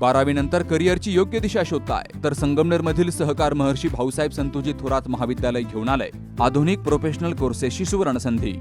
12वी नंतर करिअरची योग्य दिशा शोधताय तर संगमनेरमधील सहकार महर्षी भाऊसाहेब संतोजी थोरात महाविद्यालय घेऊन आलंय आधुनिक प्रोफेशनल कोर्सेसची सुवर्ण संधी।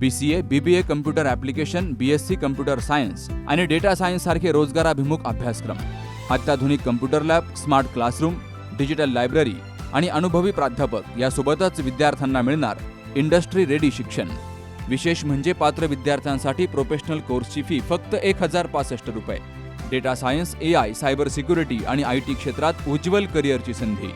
BCA, BBA computer application, BSc computer science आणि डेटा सायन्स सारखे रोजगाराभिमुख अभ्यासक्रम, अत्याधुनिक computer lab, smart classroom, digital library आणि अनुभवी प्राध्यापक यासोबतच विद्यार्थ्यांना मिळणार इंडस्ट्री रेडी शिक्षण। विशेष म्हणजे पात्र विद्यार्थ्यांसाठी प्रोफेशनल कोर्सची फी फक्त 1065 रुपये। Data science, AI, cyber security आणि IT क्षेत्रात उज्ज्वल करिअरची संधी।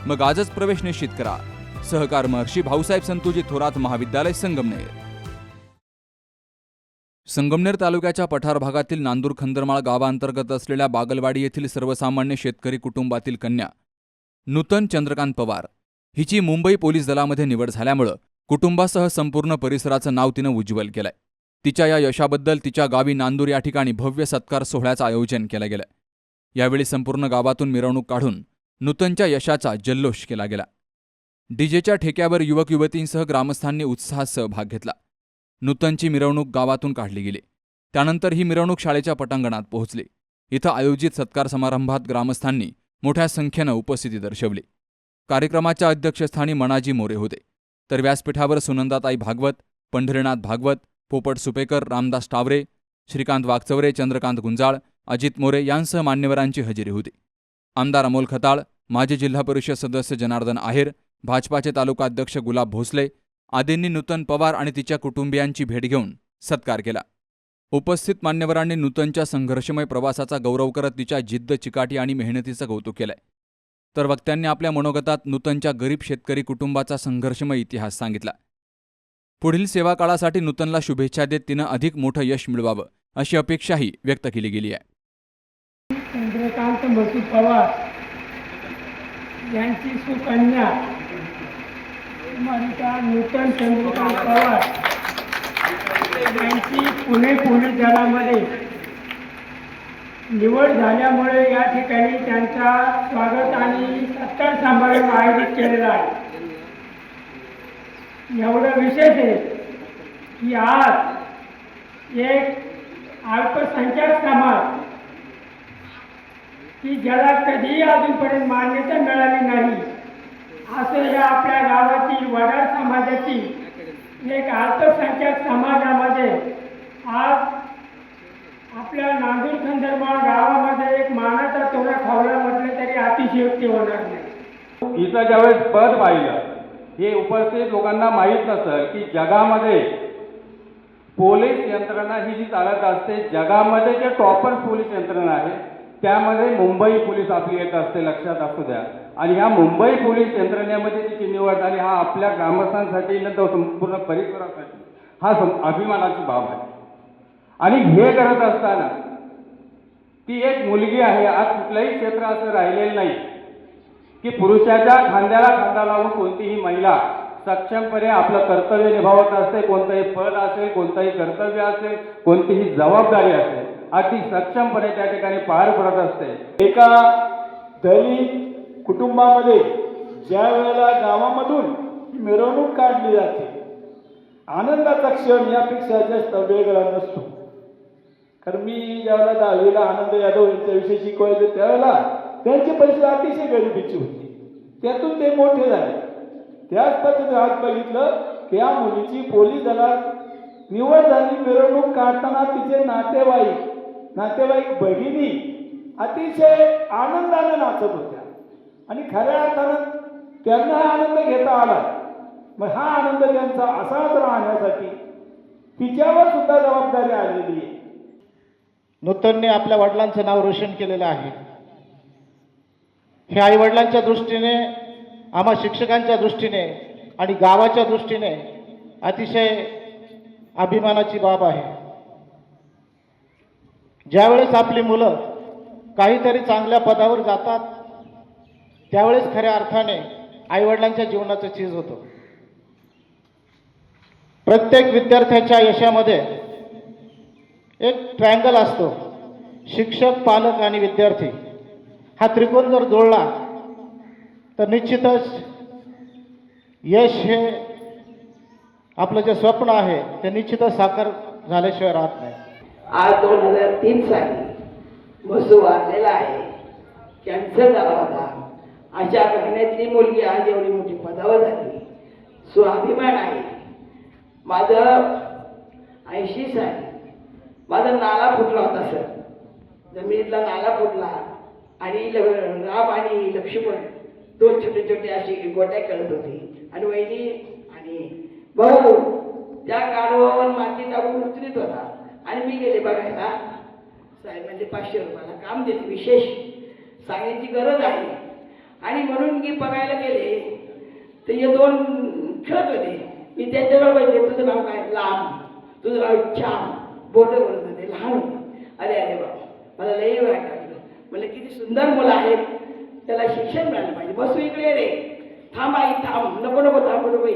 मग आजच प्रवेश निश्चित करा। सहकार महर्षी भाऊसाहेब संतोजी थोरात महाविद्यालय, संगमनेर। संगमनेर तालुक्याच्या पठार भागातील नांदूर खंदरमाळ गावांतर्गत असलेल्या बागलवाडी येथील सर्वसामान्य शेतकरी कुटुंबातील कन्या नूतन चंद्रकांत पवार हिची मुंबई पोलीस दलामध्ये निवड झाल्यामुळं कुटुंबासह संपूर्ण परिसराचं नाव तिनं उज्ज्वल केलंय। तिच्या या यशाबद्दल तिच्या गावी नांदूर या ठिकाणी भव्य सत्कार सोहळ्याचं आयोजन केलं गेलं। यावेळी संपूर्ण गावातून मिरवणूक काढून नूतनच्या यशाचा जल्लोष केला गेला। डीजेच्या ठेक्यावर युवक युवतींसह ग्रामस्थांनी उत्साहात सहभाग घेतला। नूतनची मिरवणूक गावातून काढली गेली। त्यानंतर ही मिरवणूक शाळेच्या पटांगणात पोहोचली। इथं आयोजित सत्कार समारंभात ग्रामस्थांनी मोठ्या संख्येनं उपस्थिती दर्शवली। कार्यक्रमाच्या अध्यक्षस्थानी मनाजी मोरे होते, तर व्यासपीठावर सुनंदाताई भागवत, पंढरीनाथ भागवत, पोपट सुपेकर, रामदास टावरे, श्रीकांत वागचौरे, चंद्रकांत गुंजाळ, अजित मोरे यांसह मान्यवरांची हजेरी होती। आमदार अमोल खताळ, माजी जिल्हा परिषद सदस्य जनार्दन आहेर, भाजपाचे तालुकाध्यक्ष गुलाब भोसले आदींनी नूतन पवार आणि तिच्या कुटुंबियांची भेट घेऊन सत्कार केला। उपस्थित मान्यवरांनी नूतनच्या संघर्षमय प्रवासाचा गौरव करत तिच्या जिद्द, चिकाटी आणि मेहनतीचं कौतुक केलंय। तर वक्त्यांनी आपल्या मनोगतात नूतनच्या गरीब शेतकरी कुटुंबाचा संघर्षमय इतिहास सांगितला। पुढील सेवा काळासाठी नूतनला शुभेच्छा देत तिनं अधिक मोठं यश मिळवावं अशी अपेक्षाही व्यक्त केली गेली आहे। चंद्रकांत मसू पवार यांची सुकन्या मालिका नूतन चंद्रकांत पवार यांची पुणे पोलीस दलामध्ये निवड झाल्यामुळे या ठिकाणी त्यांचा स्वागत आणि सत्कार समारंभ आयोजित केलेला आहे। एवढं विशेष आहे की आज एक अल्पसंख्याक समाज की ज्याला कधीही अजूनपर्यंत मान्यता मिळाली नाही असं या आपल्या गावातील वडार समाजाची एक अल्पसंख्याक समाजामध्ये आज आपल्या नांदूर खंदरमाळ गावामध्ये एक मानाचा तोडा खावला म्हटलं तरी अतिशयोक्ती होणार नाही। हिचं ज्यावेळेस पद पाहिलं, हे उपस्थित लोकांना माहीत नसतं की जगामध्ये पोलीस यंत्रणा ही जी चालत असते, जगामध्ये जे टॉपर पोलीस यंत्रणा आहे त्यामध्ये मुंबई पोलीस आपली एक असते, लक्षात असू द्या। आणि ह्या मुंबई पोलीस यंत्रणेमध्ये तिची निवड झाली, हा आपल्या ग्रामस्थांसाठी न तर संपूर्ण परिसरासाठी हा अभिमानाची बाब आहे। आणि हे करत असताना ती एक मुलगी आहे। आज कुठलंही क्षेत्र असं राहिलेलं नाही की पुरुषाच्या खांद्याला खांदा लावून कोणतीही महिला सक्षमपणे आपलं कर्तव्य निभावत असते। कोणतंही पद असेल, कोणतंही कर्तव्य असेल, कोणतीही जबाबदारी असेल, अति सक्षमपणे त्या ठिकाणी पार पडत असते। एका दलित कुटुंबामध्ये ज्या वेळेला गावामधून मिरवणूक काढली जाते, आनंदाचा क्षण यापेक्षा जास्त वेगळा नसतो। कारण मी ज्यावेळेला 10वीला आनंद यादव यांच्याविषयी शिकवायचं त्यावेळेला त्यांची परिस्थिती अतिशय गरिबीची होती, त्यातून ते मोठे झाले। त्याच पद्धतीने आज बघितलं की या मुलीची पोलीस दलात निवड झाली। मिरवणूक काढताना तिचे नातेवाईक भगिनी अतिशय आनंदाने नाचत होत्या आणि खऱ्या अर्थानं त्यांना हा आनंद घेता आला। मग हा आनंद त्यांचा असाच राहण्यासाठी तिच्यावर सुद्धा जबाबदारी आलेली आहे। नूतनने आपल्या वडिलांचं नाव रोशन केलेलं आहे। हे आई वडिलांच्या दृष्टीने, आम्हा शिक्षकांच्या दृष्टीने आणि गावाच्या दृष्टीने अतिशय अभिमानाची बाब आहे। ज्यावेळेस आपली मुलं काहीतरी चांगल्या पदावर जातात त्यावेळेस खऱ्या अर्थाने आईवडिलांच्या जीवनाचं चीज होतं। प्रत्येक विद्यार्थ्याच्या यशामध्ये एक ट्रायंगल असतो, शिक्षक, पालक आणि विद्यार्थी। हा त्रिकोण जर जुळला तर निश्चितच यश हे आपलं जे स्वप्न आहे ते निश्चितच साकार झाल्याशिवाय राहत नाही। आज 2003 साली बसू वाढलेला आहे, कॅन्सर झाला होता. अशा घराण्यातली मुलगी आज एवढी मोठी पदावर झाली, स्वाभिमान आहे. माझं 80 साली माझा नाला फुटला होता सर. जमिनीतला नाला फुटला आणि राम आणि लक्ष्मण दोन छोटे छोटे अशी गोट्या खेळत होती आणि वहिनी आणि भाऊ त्या गाढवावर माती टाकून उचलीत होता आणि मी गेले बघायला. साहेब म्हणजे 500 रुपयाला काम देते, विशेष सांगायची गरज आहे. आणि म्हणून की बघायला गेले तर हे दोन खेळत होते. मी त्यांच्याजवळ बघितले, तुझं नाव काय? लांब. तुझं नाव छान. बोलत बोलत होते, लहान होते. अरे अरे बाबा, मला लई वाईट वाटलं. म्हणजे किती सुंदर मुलं आहेत, त्याला शिक्षण मिळालं पाहिजे. बसू इकडे रे, थांब आई थांब, नको नको थांब नको.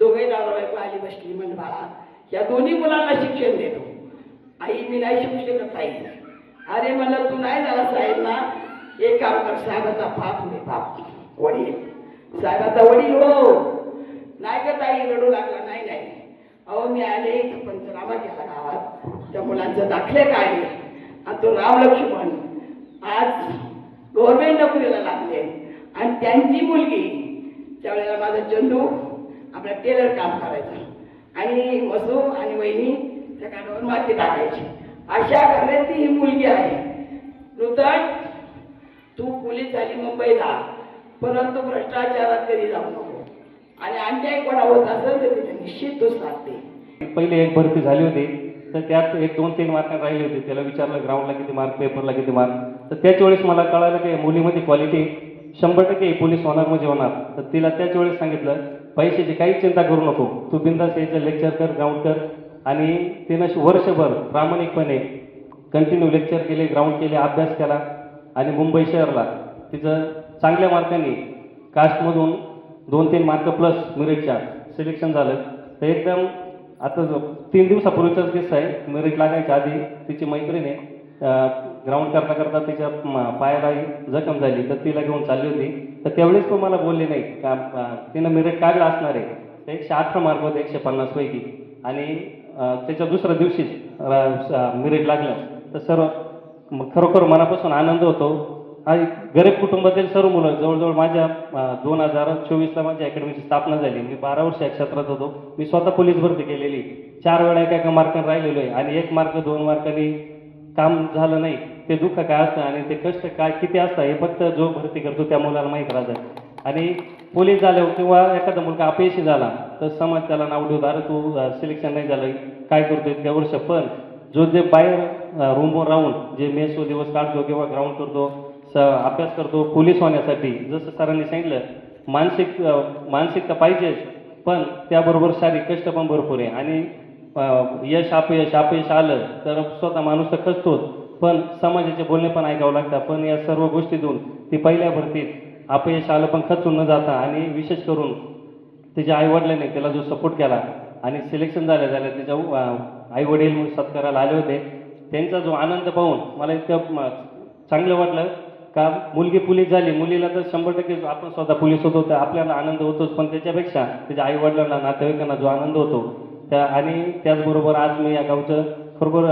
दोघे दादा बायको आली बसली. म्हणजे बाळा, या दोन्ही मुलांना शिक्षण देतो. आई मी नाही शिकू शकत आई. अरे मला तू नाही झाला साहेब ना, एक काम कर, साहेबाचा बाप होते, बाप वडील, साहेबाचा वडील हो. नाही का ताई, रडू लागला. नाही नाही अहो मी आले इथं पंचनामा केला गावात, त्या मुलांचे दाखले काढले आणि तो राम लक्ष्मण आज गव्हर्नमेंट नोकरीला लागले. आणि त्यांची मुलगी त्यावेळेला माझा चंदू आपला टेलर काम करायचा आणि मसू आणि वहिनी त्या काढावर माती टाकायची. अशा घरातली ही मुलगी आहे. नूतन, तू पोलीस झाली मुंबईला, परंतु भ्रष्टाचारात कधी जाऊ नको. आणि अन्याय कोणा होत असेल तर तिथे निश्चित तूच लागते. पहिले एक भरती झाली होती, तर त्यात 1-2-3 मार्क राहिले होते. त्याला विचारलं ग्राउंडला किती मार्क, पेपरला किती मार्क. तर त्याच वेळेस मला कळालं की मुलीमध्ये क्वालिटी 100% पोलीस होणार म्हणजे होणार. तर तिला त्याच वेळेस सांगितलं, पैशाची काहीच चिंता करू नको, तू बिंदास यायचं, लेक्चर कर, ग्राउंड कर. आणि तिनं वर्षभर प्रामाणिकपणे कंटिन्यू लेक्चर केले, ग्राउंड केले, अभ्यास केला. आणि मुंबई शहरला तिचं चांगल्या मार्कांनी कास्टमधून 2-3 मार्क प्लस मेरिटच्या सिलेक्शन झालं. तर एकदम आता 3 दिवसापूर्वीचाच किस्सा आहे. मेरिट लागायच्या आधी तिची मैत्रिणी ग्राउंड करता करता तिच्या पायाला जखम झाली, तर तिला घेऊन चालली होती. तर त्यावेळेस पण मला बोलले नाही का तिनं मेरिट काढलं असणार आहे. तर 118 मार्क होते 150 पैकी. आणि त्याच्या दुसऱ्या दिवशीच मेरिट लागलं. तर सर्व खरोखर मनापासून आनंद होतो. आणि गरीब कुटुंबातील सर्व मुलं जवळजवळ माझ्या 2024ला माझ्या अकॅडमीची स्थापना झाली. मी 12 वर्ष या क्षेत्रात होतो. मी स्वतः पोलीस भरती केलेली, 4 वेळा एका मार्काने राहिलेलो आहे. आणि 1 मार्क 2 मार्कांनी काम झालं नाही, ते दुःख काय असतं आणि ते कष्ट काय किती असतं हे फक्त जो भरती करतो त्या मुलाला माहीत राहतं. आणि पोलीस झाल्यावर किंवा एखादा मुलगा अपयशी झाला तर समाज त्याला नाव ठेवतो, अरे तू सिलेक्शन नाही झालं, काय करतो इतक्या वर्ष. पण जो जे बाहेर रूमवर राहून जे मेसो दिवस काढतो किंवा ग्राउंड करतो, अभ्यास करतो पोलीस होण्यासाठी, जसं सरांनी सांगितलं, मानसिकता पाहिजेच, पण त्याबरोबर शारीरिक कष्ट पण भरपूर आहे. आणि यश अपयश आलं तर स्वतः माणूस तर खचतोच, पण समाजाचे बोलणे पण ऐकावं लागतात. पण या सर्व गोष्टीतून ती पहिल्या भरतीत अपयश आलं पण खचून न जाता, आणि विशेष करून तिच्या आईवडिलांनी त्याला जो सपोर्ट केला आणि सिलेक्शन झाल्या तिच्या आईवडील सत्काराला आले होते, त्यांचा जो आनंद पाहून मला इतकं चांगलं वाटलं का मुलगी पोलीस झाली. मुलीला तर 100% आपण स्वतः पोलीस होतो तर आपल्याला आनंद होतोच, पण त्याच्यापेक्षा त्याच्या आईवडिलांना, नातेवाईकांना जो आनंद होतो त्या. आणि त्याचबरोबर आज मी या गावचं खरोखर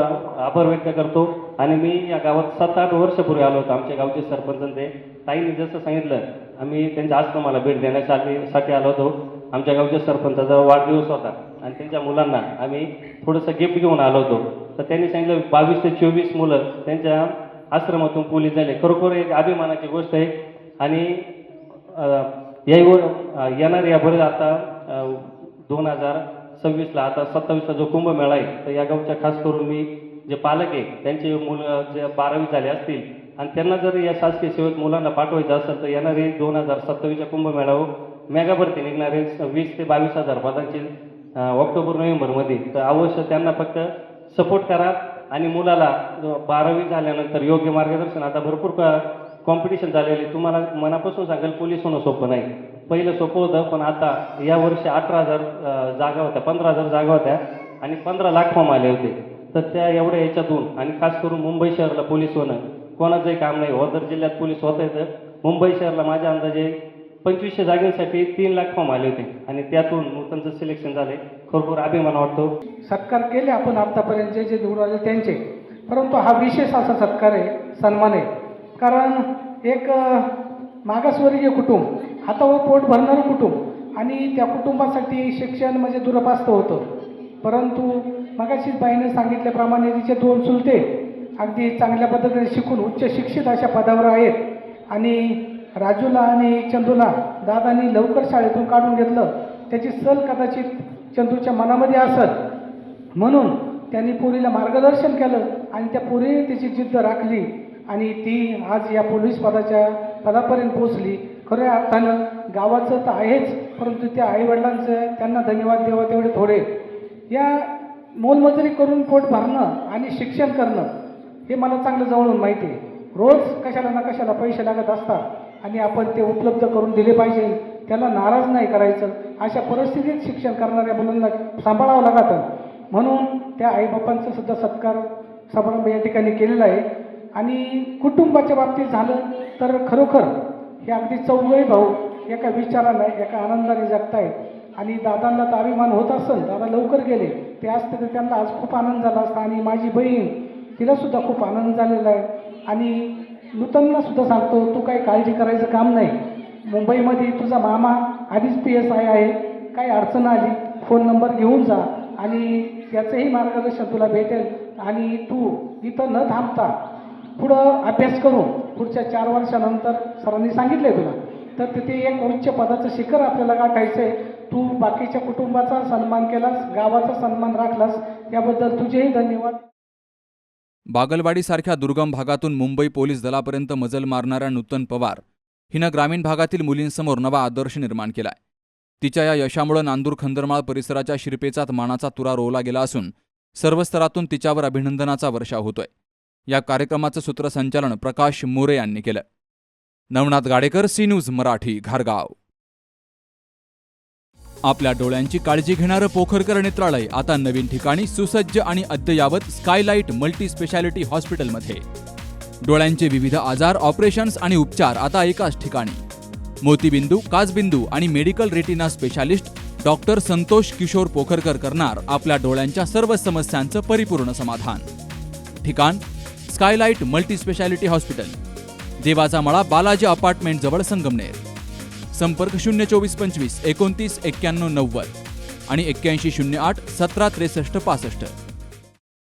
आभार व्यक्त करतो. आणि मी या गावात 7-8 वर्षापूर्वी आलो होतो. आमच्या गावचे सरपंच ते ताईंनी जसं सांगितलं, आम्ही त्यांच्या आश्रमाला भेट देण्यासाठी आलो होतो. आमच्या गावच्या सरपंचाचा वाढदिवस होता आणि त्यांच्या मुलांना आम्ही थोडंसं गिफ्ट घेऊन आलो होतो. तर त्यांनी सांगितलं 22 ते 24 मुलं त्यांच्या आश्रमातून पोलीस झाले. खरोखर एक अभिमानाची गोष्ट आहे. आणि येणार या बरेच आता 2026ला आता 27ला जो कुंभमेळा आहे, तर या गावच्या खास करून मी जे पालक आहे त्यांचे मुलं जे 12वी झाले असतील आणि त्यांना जर या शासकीय सेवेत मुलांना पाठवायचं असेल तर येणारे 2027च्या कुंभमेळावर मेगा भरती निघणार आहे 20 ते 22,000 पदांची ऑक्टोबर-नोव्हेंबरमध्ये. तर अवश्य त्यांना फक्त सपोर्ट करा. आणि मुलाला 12वी झाल्यानंतर योग्य मार्गदर्शन. आता भरपूर कॉम्पिटिशन झालेली, तुम्हाला मनापासून सांगाल पोलीस होणं सोपं नाही. पहिलं सोपं होतं, पण आता या वर्षी 18,000 जागा होत्या, 15,000 जागा होत्या आणि 15 लाख फॉर्म आले होते. तर त्या एवढ्या याच्यातून आणि खास करून मुंबई शहराला पोलीस होणं कोणाचंही काम नाही. ओदर जिल्ह्यात पोलीस होत येतं, मुंबई शहराला माझ्या अंदाजे 2500 जागांसाठी 3 लाख फॉर्म आले होते आणि त्यातून नूतनचं सिलेक्शन झाले. खरोखर अभिमान वाटतो. सत्कार केले आपण आतापर्यंत जे निवडून आले त्यांचे, परंतु हा विशेष असा सत्कार आहे, सन्मान आहे. कारण एक मागासवर्गीय कुटुंब, हातावर पोट भरणारं कुटुंब आणि त्या कुटुंबासाठी शिक्षण म्हणजे दुरपास्त होतं. परंतु मगाशी बाईनं सांगितल्याप्रमाणे तिचे 2 चुलते अगदी चांगल्या पद्धतीने शिकून उच्च शिक्षित अशा पदावर आहेत आणि राजूला आणि चंदूला दादानी लवकर शाळेतून काढून घेतलं. त्याची सल कदाचित चंदूच्या मनामध्ये असत म्हणून त्यांनी पोरीला मार्गदर्शन केलं आणि त्या पोरीने तिची जिद्द राखली आणि ती आज या पोलीस पदापर्यंत पोहोचली. खऱ्या अर्थानं गावाचं तर आहेच, परंतु त्या आईवडिलांचं त्यांना धन्यवाद द्यावा तेवढे थोडे. या मोलमजुरी करून पोट भरणं आणि शिक्षण करणं हे मला चांगलं जवळून माहिती आहे. रोज कशाला ना कशाला पैसे लागत असतात आणि आपण ते उपलब्ध करून दिले पाहिजे, त्याला नाराज नाही करायचं. अशा परिस्थितीत शिक्षण करणाऱ्या मुलांना सांभाळावं लागतं. म्हणून त्या आईबापांचा सुद्धा सत्कार समारंभ या ठिकाणी केलेला आहे. आणि कुटुंबाच्या बाबतीत झालं तर खरोखर हे अगदी चौघही भाऊ एका विचारानं एका आनंदाने जगतायत. आणि दादांना तर अभिमान होत असेल, दादा लवकर गेले, ते असते तर त्यांना आज खूप आनंद झाला असता. आणि माझी बहीण, तिलासुद्धा खूप आनंद झालेला आहे. आणि नूतनला सुद्धा सांगतो, तू काही काळजी करायचं काम नाही. मुंबईमध्ये तुझा मामा आधीच PSI आहे, काही अडचण आली फोन नंबर घेऊन जा आणि त्याचंही मार्गदर्शन तुला भेटेल. आणि तू इथं न थांबता पुढं अभ्यास करून पुढच्या 4 वर्षानंतर सरांनी सांगितलं तुला तर तिथे एक उच्च पदाचं शिखर आपल्याला गाठायचं आहे. तू बाकीच्या कुटुंबाचा सन्मान केलास, गावाचा सन्मान राखलास, याबद्दल तुझेही धन्यवाद. बागलवाडीसारख्या दुर्गम भागातून मुंबई पोलीस दलापर्यंत मजल मारणाऱ्या नूतन पवार हिनं ग्रामीण भागातील मुलींसमोर नवा आदर्श निर्माण केलाय. तिच्या या यशामुळे नांदूर खंदरमाळ परिसराच्या शिरपेचात मानाचा तुरा रोवला गेला असून सर्व स्तरातून तिच्यावर अभिनंदनाचा वर्षाव होतोय. या कार्यक्रमाचं सूत्रसंचालन प्रकाश मोरे यांनी केलं. नवनाथ गाडेकर, सी न्यूज मराठी, घारगाव. आपल्या डोळ्यांची काळजी घेणारं पोखरकर नेत्रालय आता नवीन ठिकाणी सुसज्ज आणि अद्ययावत स्कायलाइट मल्टी स्पेशालिटी हॉस्पिटलमध्ये. डोळ्यांचे विविध आजार, ऑपरेशन्स आणि उपचार आता एकाच ठिकाणी. मोतीबिंदू, काचबिंदू आणि medical retina specialist doctor Santosh Kishor Pokharkar करणार आपल्या डोळ्यांच्या सर्व समस्यांचं परिपूर्ण समाधान. ठिकाण स्कायलाइट मल्टी स्पेशालिटी हॉस्पिटल, देवाचा मळा, बालाजी अपार्टमेंट जवळ, संगमनेर. संपर्क 02425 29 91 90 आणि 8108 17 63 65.